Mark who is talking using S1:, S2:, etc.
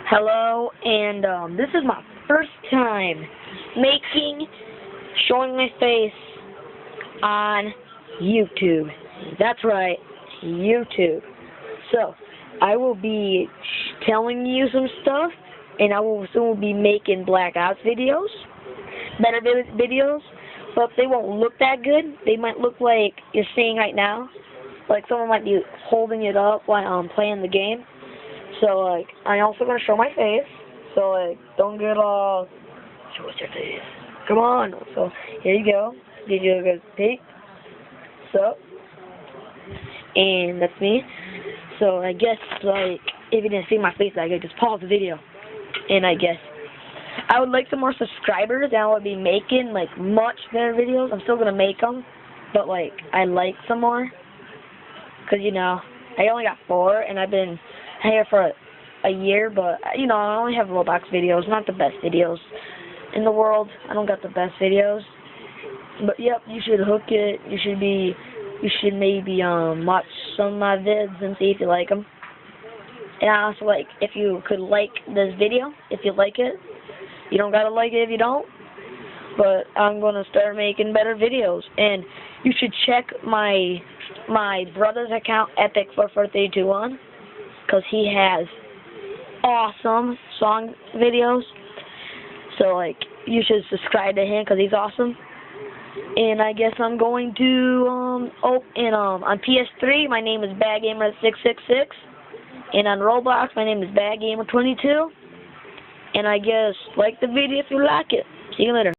S1: Hello, and this is my first time showing my face on YouTube. That's right, YouTube. So, I will be telling you some stuff, and I will soon be making Black Ops videos, better videos, but they won't look that good. They might look like you're seeing right now, like someone might be holding it up while I'm playing the game. So, like, I'm also going to show my face, so, like, don't get all, show us your face, come on. So, here you go, give you a good peek, so, and that's me. So, I guess, like, if you didn't see my face, I could just pause the video, and I guess, I would like some more subscribers, and I would be making, like, much better videos. I'm still going to make them, but, like, I like some more, because, you know, I only got 4, and I've been here for a year, but, you know, I only have Roblox videos, not the best videos in the world. I don't got the best videos, but, yep, you should hook it. You should maybe, watch some of my vids and see if you like them. And I also like, if you could like this video, if you like it. You don't gotta like it if you don't, but I'm gonna start making better videos. And you should check my brother's account, Epic44321, because he has awesome song videos. So, like, you should subscribe to him because he's awesome. And I guess I'm going to, on PS3, my name is BadGamer666. And on Roblox, my name is BadGamer22. And I guess, like the video if you like it. See you later.